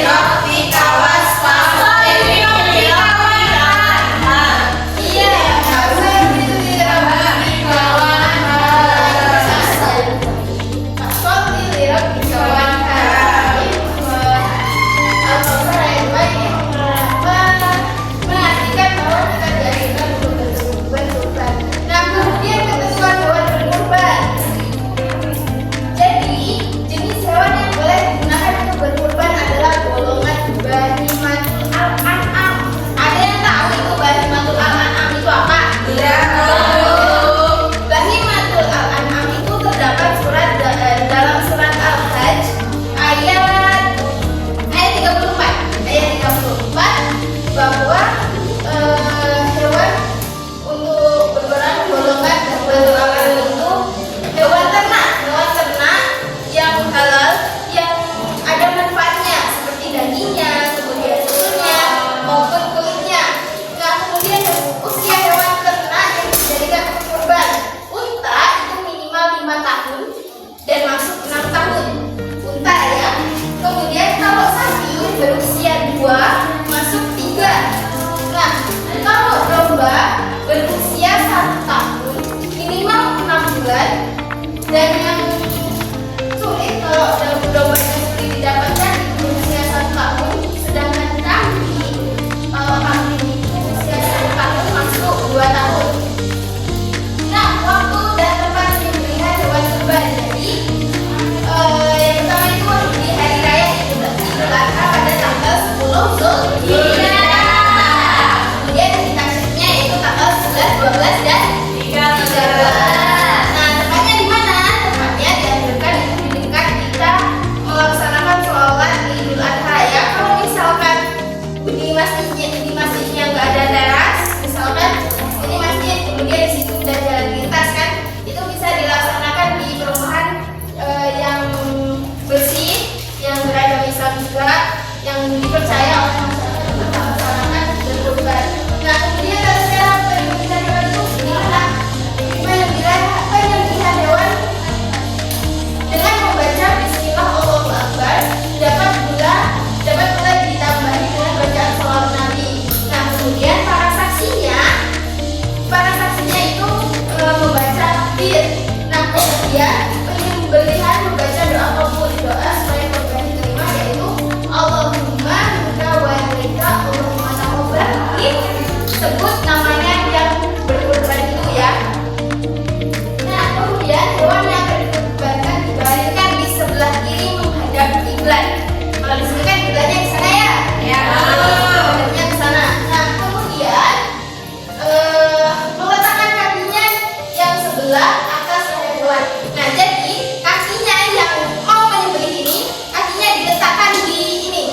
rabbika wastabir li rabbika wanhar. Iya, fastabir li rabbika wanhar. Fastabir li rabbika wanhar. Al-Qur'an ayat baik mengartikan bahwa kita dianjurkan untuk berkurban. Nah, kemudian ketentuan hewan berkurban. Jadi, jenis hewan yang boleh digunakan untuk berkurban adalah golongan bahimatul al-an'am. Ada yang tahu itu bahimatul al-an'am itu apa? Iya. Bahimatul al-an'am itu terdapat dalam surat Al-Hajj ayat 34 bahwa hewan untuk beberapa golongan bahimatul al-an'am itu hewan ternak yang halal yang ada manfaatnya seperti dagingnya, kemudian susunya maupun kulitnya. Nah, kemudian usia hewan ternak yang dijadikan kurban. Unta itu minimal 5 tahun dan masuk 6 tahun. Unta ya. Kemudian kalau sapi berusia 2 masuk 3. Nah, kalau domba berusia 1 tahun minimal 6 bulan dan yang sulit kalau dombanya sulit didapatkan itu berusia 1 tahun, sedangkan kambing kalau kambing itu usia 1 tahun masuk 2 tahun. Nah, waktu dan tempat penyembelihan hewan kurban. Jadi yang pertama itu di hari raya Idul Adha pada tanggal 10 Zulhijjah. Kemudian taksirnya yaitu tanggal 11, 12 dan 13. Nah, tempatnya di mana? Tempatnya dianjurkan itu di dekat kita melaksanakan sholat Idul Adha ya. Kalau misalkan di masjidnya nggak ada teras, misalkan ini masjid kemudian di situ udah jalan lintas kan, itu bisa dilaksanakan di perumahan yang bersih, yang beragam Islam juga, yang dipercaya oleh masyarakat untuk melaksanakan berkurban. Nah, kemudian kalau cara penyembelihan hewan itu inilah penyembelihan hewan dengan membaca Bismillah Allahu Akbar dapat pula ditambahi dengan bacaan shalawat Nabi. Nah, kemudian para saksinya itu membaca takbir. Nah, kemudian penyembelihan membaca doa qabul, doa supaya kurban diterima, yaitu Allahumma laka wa ilaika Allahumma taqabbal. Sebut namanya yang berkurban itu ya. Nah, kemudian hewan yang akan dikurbankan dibaringkan di sebelah kiri menghadap kiblat. Kalau di sini kan kiblatnya di sana ya. Ya. Kiblatnya ke sana. Nah, kemudian meletakkan kakinya yang sebelah atas leher hewan. Nah, jadi kakinya yang mau menyembelih ini, kakinya diletakkan di ini,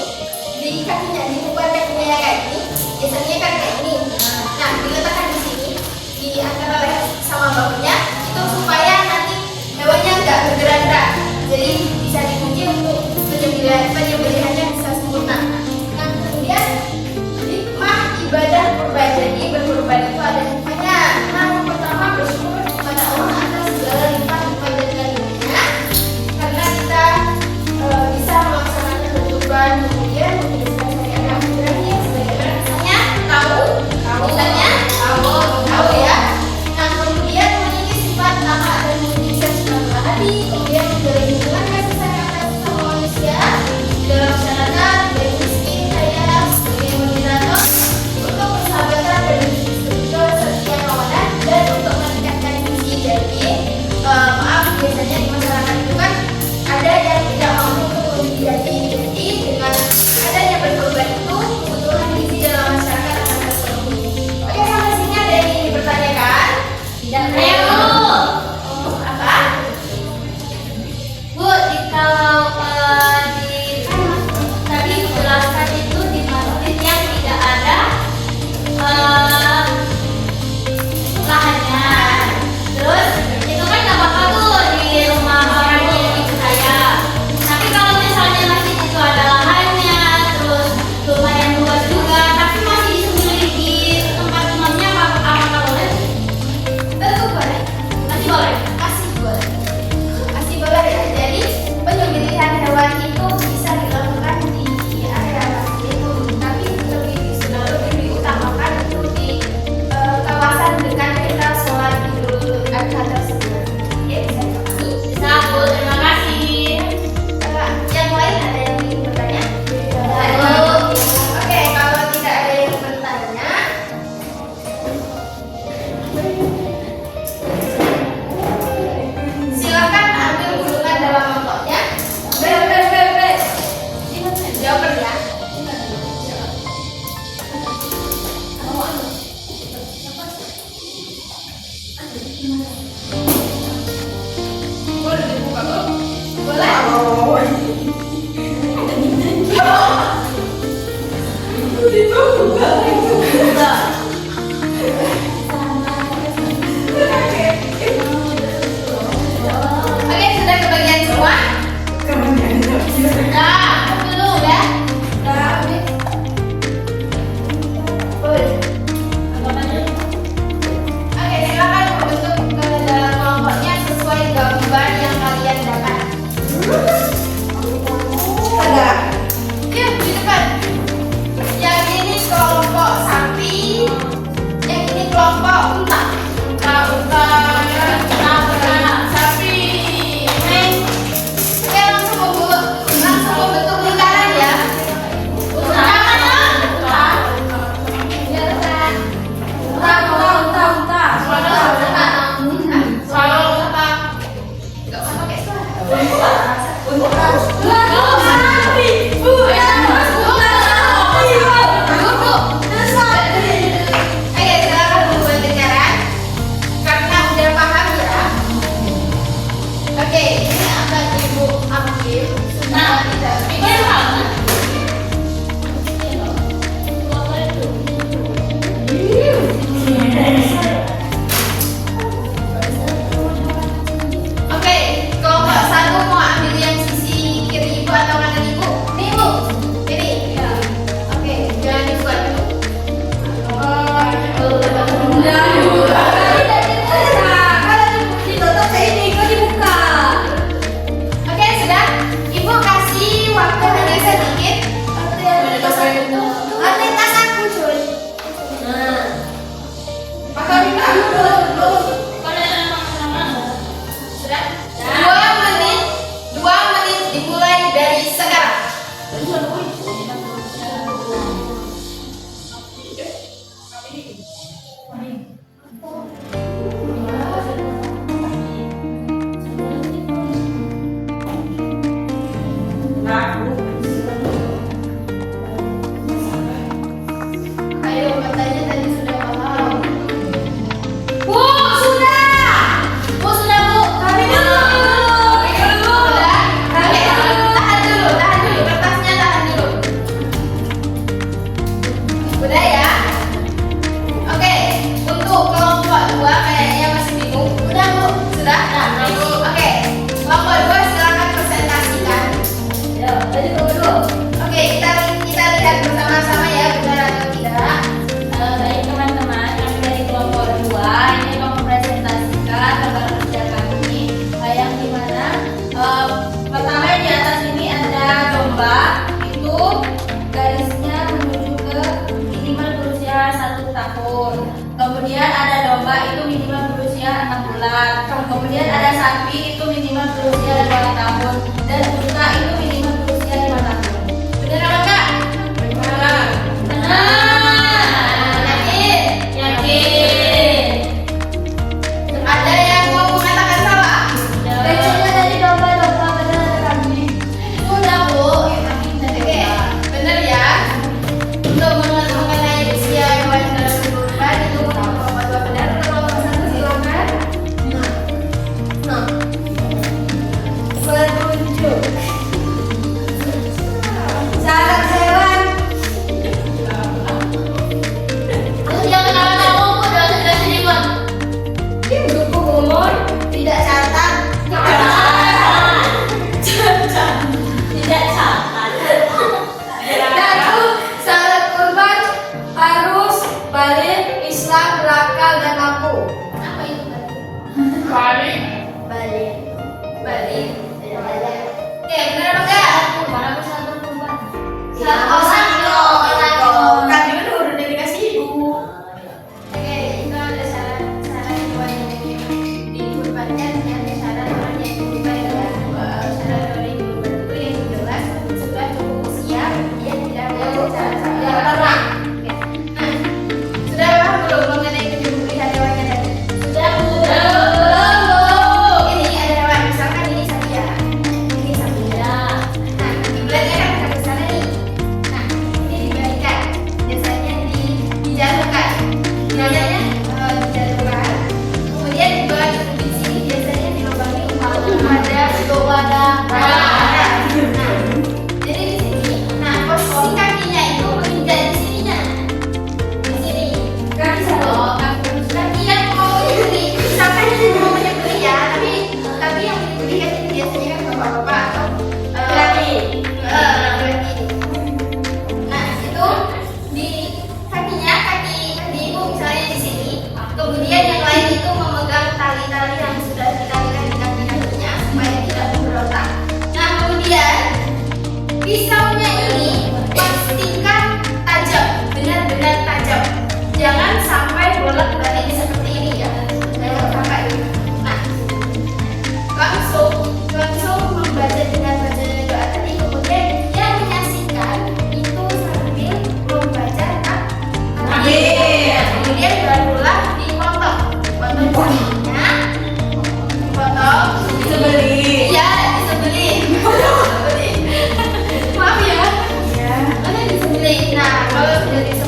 di kakinya, di depan kakinya yang kayak ini. Biasanya kan kayak ini. Nah, diletakkan di sini, di antara leher sama bahunya, itu supaya nanti hewannya nggak bergerak-gerak. Jadi bisa dikunci untuk penyembelihannya bisa sempurna. Nah, kemudian hikmah ibadah kurban. Jadi berkurban itu ada hikmahnya. Nah, yang pertama bersyukur kepada Allah atas segala limpah-limpah dan karunia-Nya, karena kita bisa melaksanakan berkurban. Kemudian menghidupkan syariat yang Ibrahim sebagaimana misalnya tahu ya. Nah, kemudian memiliki sifat tamak dan mujizat sifat hati. Kemudian menjalin hubungan kasih sayang antar sesama manusia dalam masyarakat, baik miskin, kaya, sebagai moderator untuk persahabatan dan spiritual serta kawanan, dan untuk meningkatkan gizi. Jadi biasanya di masyarakat itu kan ada yang tidak mampu untuk membeli daging, jadi dengan Ini. Oke, jangan dibuat dulu. Oke, sudah. Ibu kasih waktu hanya sedikit. Tas aku, Jul. Sudah. 2 menit dimulai dari sekarang. Ayo, katanya tadi sudah paham. Bu, sudah. Bu, sudah, Bu. Kami dulu. Sudah. Oke, tahan dulu. Kertasnya tahan dulu. Udah ya. Oke, untuk kelompok 2 kayaknya masih bingung. Udah, Bu. Sudah? Oke. Kelompok 2 silakan presentasikan. Oke, kita lihat bersama-sama ya, benar atau tidak. Baik teman-teman, kami dari kelompok 2 ini mau mempresentasikan gambar kerja kami yang dimana pertama di atas ini ada domba, itu garisnya menuju ke minimal berusia 1 tahun. Kemudian ada domba itu minimal berusia 6 bulan. Kemudian ada sapi itu minimal berusia 2 tahun dan unta itu minimal berusia 5 tahun. Benar apa enggak? Benar. Yakin. Ada yang mau mengatakan salah? Kecilnya dari domba-domba benar ada kambing. Sudah, Bu. Oke, benar ya. Untuk mengenai usia hewan dalam kurban itu kelompok 2 benar. Kelompok 1 silakan. Petunjuk. Syarat hewan. Jangan ngomong, Bu. Sudah sini, Bu. Mendukung umur. Tidak catat. Tidak catat. Satu, syarat kurban harus balik, Islam, berakal, dan mampu. Apa itu balik? Balik. Balik. Oke, benar apa enggak? Mana bisa berkurban? Kan juga udah dikasih ibu. Oke, itu ada syarat hewan yang dikurbankan dan ada syarat orang yang dikurban ya. Syarat orang yang dikurban itu yang jelas sudah cukup usia, dia tidak ada syarat-syarat. Oke. Nah, sudah paham belum mengenai penyembelihan hewannya tadi? Sudah, Bu. Ini ada hewan, misalkan ini sapi ya. Ini sapi ya. Nah, kiblatnya kan ke sana nih. Nah, ini dibalikan. Biasanya dijatuhkan. Biasanya dijatuhkan. Kemudian dibuat di sini biasanya dilubangi ada wadah. Nah, jadi di sini. Nah, posisi kakinya itu menginjak di sininya. Di sini. Kaki kaki yang mau ini. Misalkan ini mau menyembelih ya, tapi yang menyembelih kan ini biasanya kan bapak-bapak atau laki-laki. Nah, itu di kakinya, kaki ibu misalnya di sini. Kemudian yang lain itu memegang tali-tali yang sudah ditalikan di kaki-kakinya supaya tidak memberontak. Nah, kemudian pisaunya ini pastikan tajam, benar-benar tajam. Jangan sampai bolak-balik seperti ini ya. Jangan sampai. Nah, langsung membaca dengan bacaan doa tadi. Kemudian yang menyaksikan itu sambil membaca takbir. Kemudian barulah dipotong sapinya, dipotong, Disembelih. iya disembelih. Maaf ya. Disembelih. Nah, kalau sudah disembelih